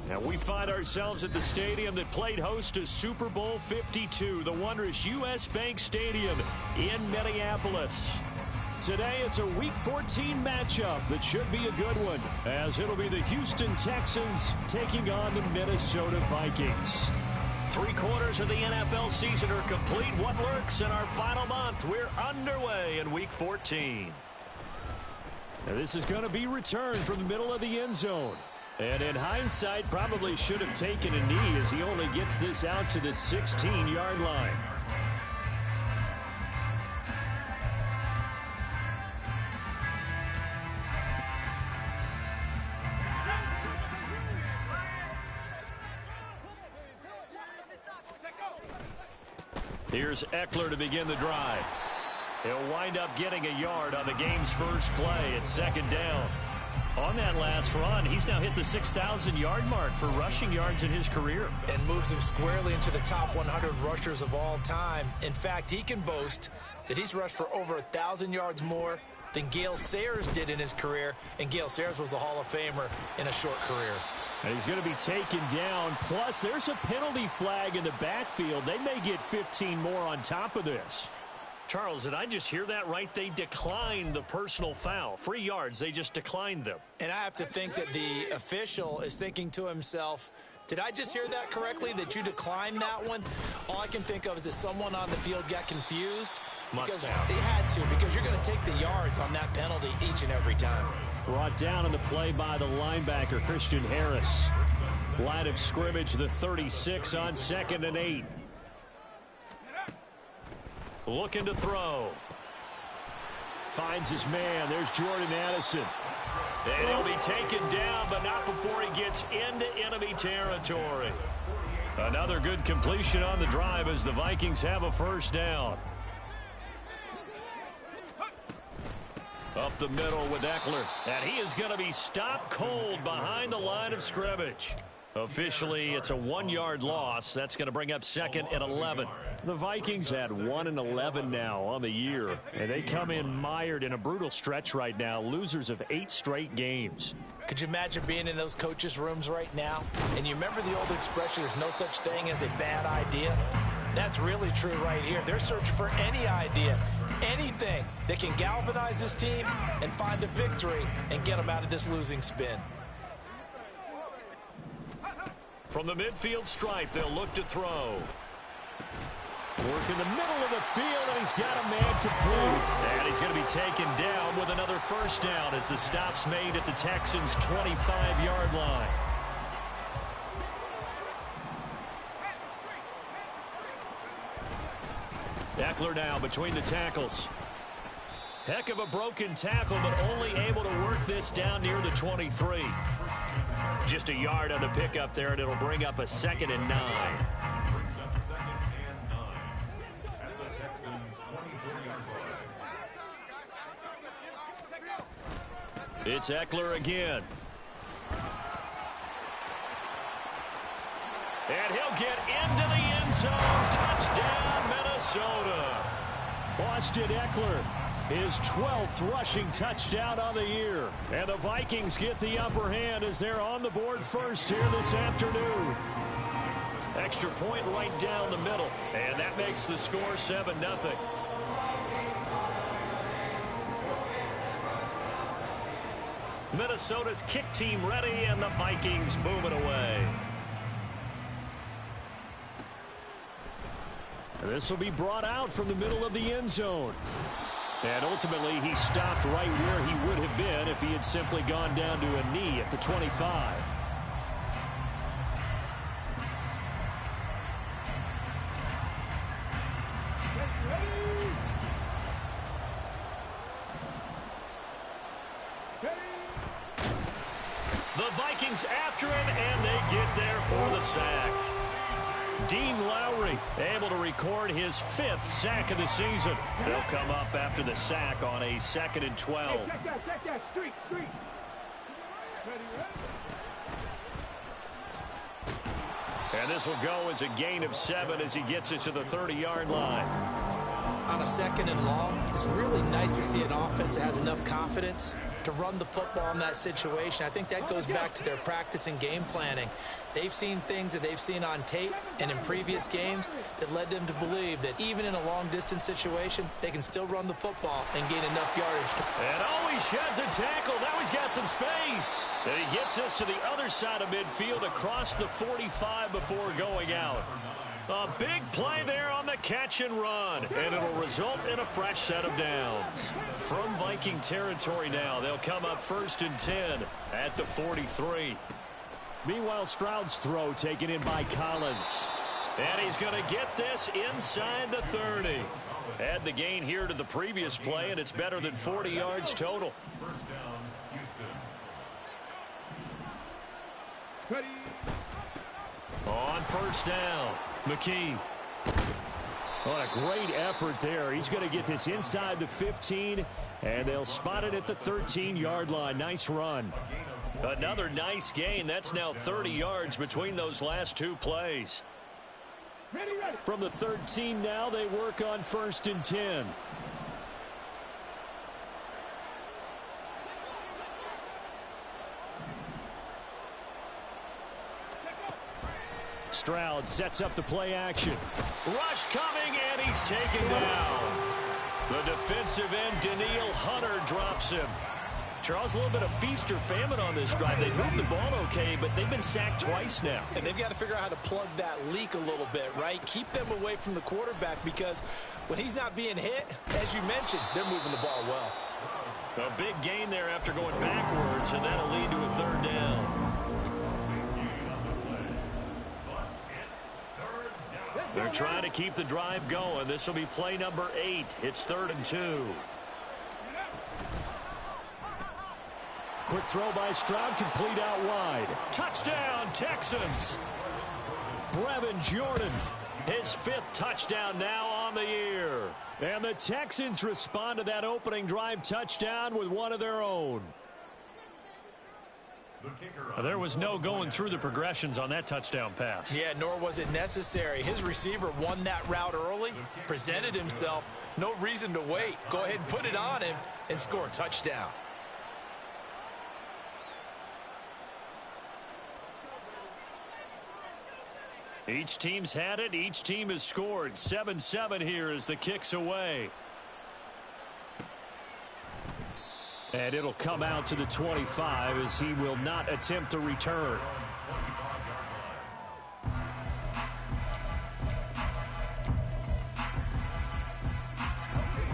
And we find ourselves at the stadium that played host to Super Bowl 52, the wondrous U.S. Bank Stadium in Minneapolis. Today, it's a Week 14 matchup that should be a good one, as it'll be the Houston Texans taking on the Minnesota Vikings. 3/4 of the NFL season are complete. What lurks in our final month? We're underway in Week 14. Now, this is going to be returned from the middle of the end zone. And in hindsight, probably should have taken a knee as he only gets this out to the 16-yard line. Here's Eckler to begin the drive. He'll wind up getting a yard on the game's first play at second down. On that last run, he's now hit the 6,000-yard mark for rushing yards in his career. And moves him squarely into the top 100 rushers of all time. In fact, he can boast that he's rushed for over 1,000 yards more than Gale Sayers did in his career. And Gale Sayers was a Hall of Famer in a short career. And he's going to be taken down. Plus, there's a penalty flag in the backfield. They may get 15 more on top of this. Charles, did I just hear that right? They declined the personal foul. 3 yards, they just declined them. And I have to think that the official is thinking to himself, did I just hear that correctly, that you declined that one? All I can think of is that someone on the field got confused. Because they had to, because you're going to take the yards on that penalty each and every time. Brought down on the play by the linebacker, Christian Harris. Line of scrimmage, the 36 on 2nd and 8. Looking to throw. Finds his man. There's Jordan Addison. And he'll be taken down, but not before he gets into enemy territory. Another good completion on the drive as the Vikings have a first down. Up the middle with Eckler. And he is going to be stopped cold behind the line of scrimmage. Officially, it's a 1-yard loss. That's going to bring up 2nd and 11. The Vikings had 1 and 11 now on the year. And they come in mired in a brutal stretch right now. Losers of 8 straight games. Could you imagine being in those coaches' rooms right now? And you remember the old expression, there's no such thing as a bad idea? That's really true right here. They're searching for any idea, anything that can galvanize this team and find a victory and get them out of this losing spin. From the midfield stripe, they'll look to throw. Work in the middle of the field, and he's got a man complete. And he's going to be taken down with another first down as the stop's made at the Texans' 25-yard line. Eckler now between the tackles. Heck of a broken tackle, but only able to work this down near the 23. Just a yard on the pickup there, and it'll bring up a 2nd and 9. It's Eckler again. And he'll get into the end zone. Touchdown, Minnesota. Austin Eckler, his 12th rushing touchdown on the year. And the Vikings get the upper hand as they're on the board first here this afternoon. Extra point right down the middle. And that makes the score 7-0. Minnesota's kick team ready, and the Vikings boom it away. This will be brought out from the middle of the end zone. And ultimately, he stopped right where he would have been if he had simply gone down to a knee at the 25. The Vikings after him, and they get there for the sack. Dean Lowry able to record his 5th sack of the season. They'll come up after the sack on a 2nd and 12. And this will go as a gain of 7 as he gets it to the 30-yard line. On a 2nd and long, it's really nice to see an offense that has enough confidence to run the football in that situation. I think that goes back to their practice and game planning. They've seen things that they've seen on tape and in previous games that led them to believe that even in a long-distance situation, they can still run the football and gain enough yardage. And he sheds a tackle. Now he's got some space. And he gets us to the other side of midfield across the 45 before going out. A big play there on the catch and run, and it'll result in a fresh set of downs. From Viking territory now, they'll come up 1st and 10 at the 43. Meanwhile, Stroud's throw taken in by Collins. And he's going to get this inside the 30. Add the gain here to the previous play, and it's better than 40 yards total. First down, Houston. On first down, McKee. What a great effort there. He's going to get this inside the 15, and they'll spot it at the 13-yard line. Nice run. Another nice gain. That's now 30 yards between those last two plays. From the 13 now, they work on 1st and 10. Stroud sets up the play action. Rush coming, and he's taken down. The defensive end, Daniil Hunter, drops him. Charles, a little bit of feast or famine on this drive. They moved the ball okay, but they've been sacked twice now. And they've got to figure out how to plug that leak a little bit, right? Keep them away from the quarterback, because when he's not being hit, as you mentioned, they're moving the ball well. A big gain there after going backwards, and that'll lead to a 3rd down. They're trying to keep the drive going. This will be play number 8. It's 3rd and 2. Quick throw by Stroud, complete out wide. Touchdown, Texans. Brevin Jordan, his 5th touchdown now on the year. And the Texans respond to that opening drive touchdown with one of their own. There was no going through the progressions on that touchdown pass. Yeah, nor was it necessary. His receiver won that route early, presented himself. No reason to wait. Go ahead and put it on him and score a touchdown. Each team's had it. Each team has scored. 7-7 here as the kick's away. And it'll come out to the 25 as he will not attempt to return.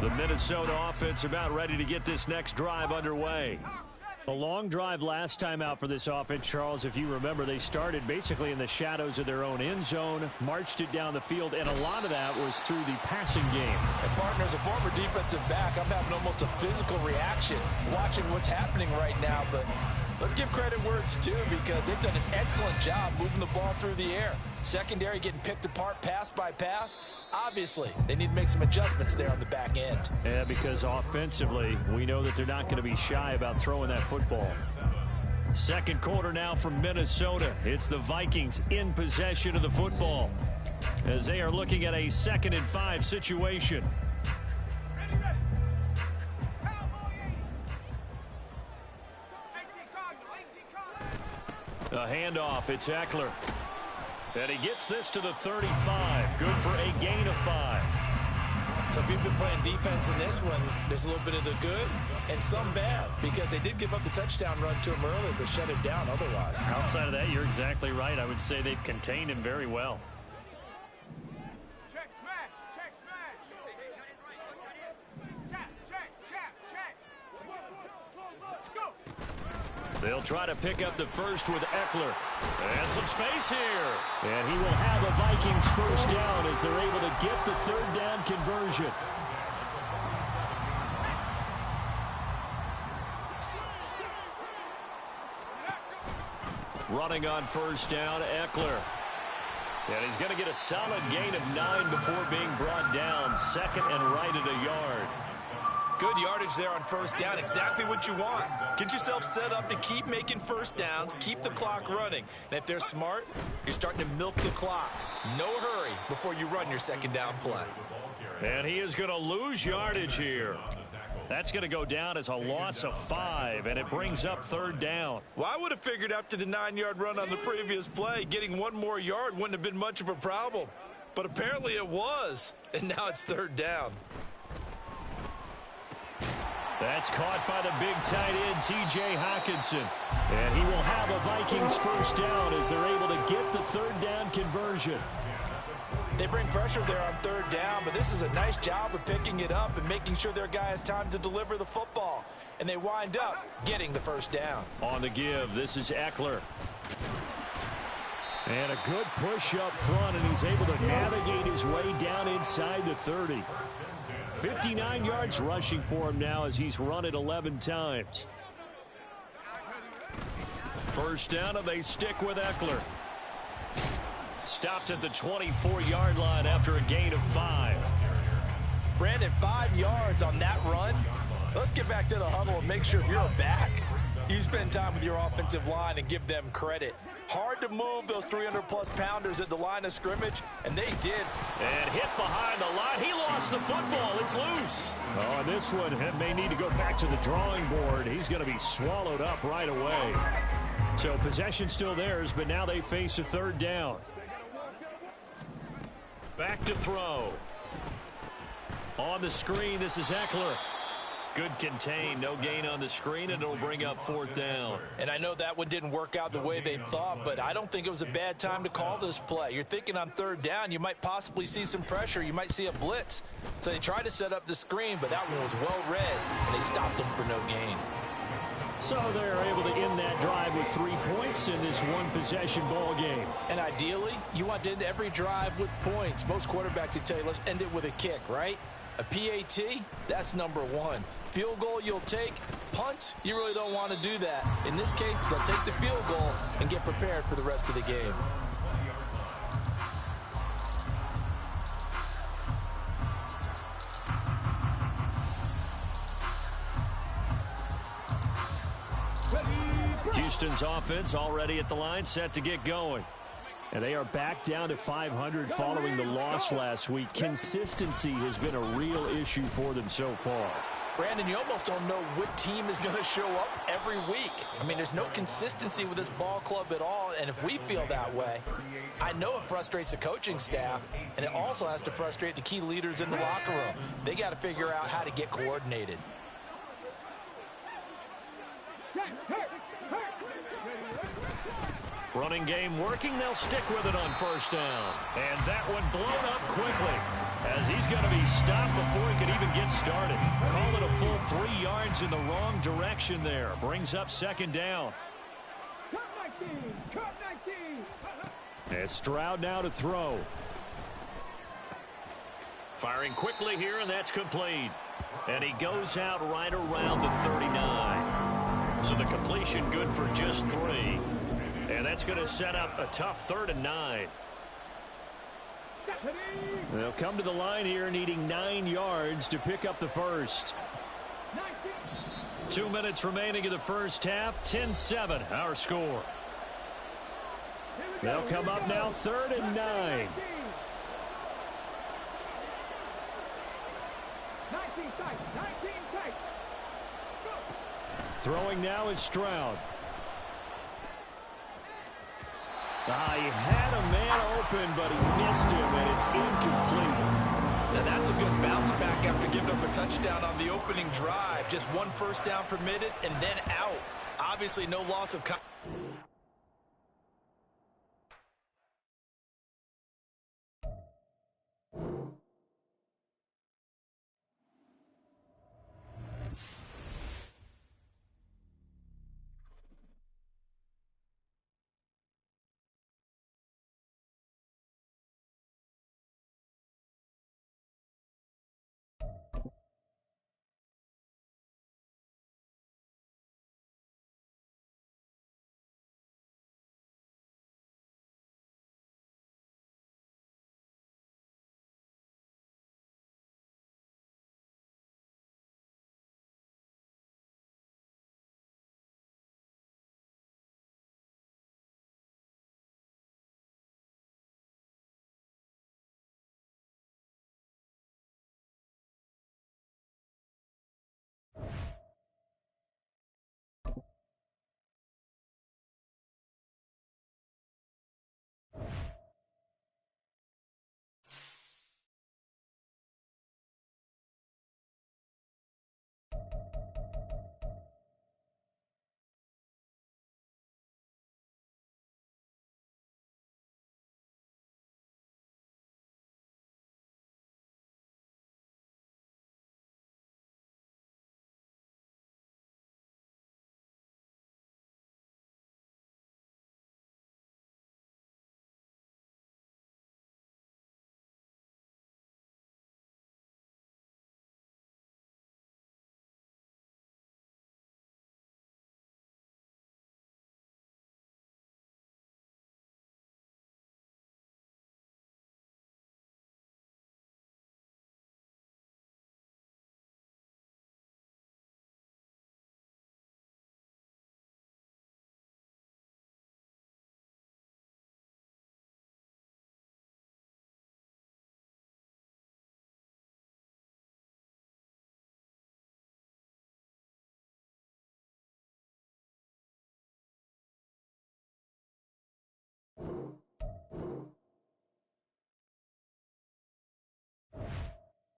The Minnesota offense about ready to get this next drive underway. A long drive last time out for this offense, Charles. If you remember, they started basically in the shadows of their own end zone, marched it down the field, and a lot of that was through the passing game. And partner, as a former defensive back, I'm having almost a physical reaction watching what's happening right now. But let's give credit where it's due, because they've done an excellent job moving the ball through the air. Secondary getting picked apart pass by pass. Obviously, they need to make some adjustments there on the back end. Yeah, because offensively, we know that they're not going to be shy about throwing that football. Second quarter now from Minnesota. It's the Vikings in possession of the football as they are looking at a 2nd and 5 situation. A handoff. It's Eckler. And he gets this to the 35. Good for a gain of 5. So if you've been playing defense in this one, there's a little bit of the good and some bad, because they did give up the touchdown run to him earlier, but shut him down otherwise. Outside of that, you're exactly right. I would say they've contained him very well. Check, smash, check, smash. Check. Let's go. They'll try to pick up the first with Eckler. And some space here. And he will have a Vikings first down as they're able to get the 3rd down conversion. Running on first down, Eckler. And he's going to get a solid gain of 9 before being brought down. 2nd and right at a yard. Good yardage there on first down. Exactly what you want. Get yourself set up to keep making first downs. Keep the clock running. And if they're smart, you're starting to milk the clock. No hurry before you run your 2nd down play. And he is going to lose yardage here. That's going to go down as a loss of 5, and it brings up 3rd down. Well, I would have figured after the 9-yard run on the previous play, getting 1 more yard wouldn't have been much of a problem. But apparently it was, and now it's 3rd down. That's caught by the big tight end, T.J. Hockenson. And he will have a Vikings 1st down as they're able to get the 3rd down conversion. They bring pressure there on 3rd down, but this is a nice job of picking it up and making sure their guy has time to deliver the football. And they wind up getting the 1st down. On the give, this is Eckler. And a good push up front, and he's able to navigate his way down inside the 30. 59 yards rushing for him now as he's run it 11 times. 1st down, and they stick with Eckler. Stopped at the 24-yard line after a gain of 5. Brandon, 5 yards on that run. Let's get back to the huddle and make sure if you're a back, you spend time with your offensive line and give them credit. Hard to move those 300-plus pounders at the line of scrimmage, and they did. And hit behind the line. He lost the football. It's loose. Oh, and this one may need to go back to the drawing board. He's going to be swallowed up right away. So possession still theirs, but now they face a 3rd down. Back to throw. On the screen, this is Eckler. Good contain, no gain on the screen, and it'll bring up 4th down. And I know that one didn't work out the way they thought, but I don't think it was a bad time to call this play. You're thinking on 3rd down, you might possibly see some pressure. You might see a blitz. So they tried to set up the screen, but that one was well read, and they stopped them for no gain. So they're able to end that drive with 3 points in this one-possession ball game. And ideally, you want to end every drive with points. Most quarterbacks would tell you, let's end it with a kick, right? A PAT, that's number 1. Field goal you'll take. Punts, you really don't want to do that. In this case, they'll take the field goal and get prepared for the rest of the game. Houston's offense already at the line, set to get going. And they are back down to 500 following the loss last week. Consistency has been a real issue for them so far. Brandon, you almost don't know what team is going to show up every week. I mean, there's no consistency with this ball club at all, and if we feel that way, I know it frustrates the coaching staff, and it also has to frustrate the key leaders in the locker room. They got to figure out how to get coordinated. Running game working. They'll stick with it on 1st down. And that one blown up quickly as he's going to be stopped before he could even get started. Call it a full 3 yards in the wrong direction there. Brings up 2nd down. And Stroud now to throw. Firing quickly here, and that's complete. And he goes out right around the 39. So the completion good for just 3. And that's going to set up a tough 3rd and 9. They'll come to the line here needing 9 yards to pick up the 1st. 2 minutes remaining in the 1st half. 10-7 our score. They'll come up now 3rd and 9. Throwing now is Stroud. He had a man open, but he missed him, and it's incomplete. Now that's a good bounce back after giving up a touchdown on the opening drive. Just 1 first down permitted and then out. Obviously no loss of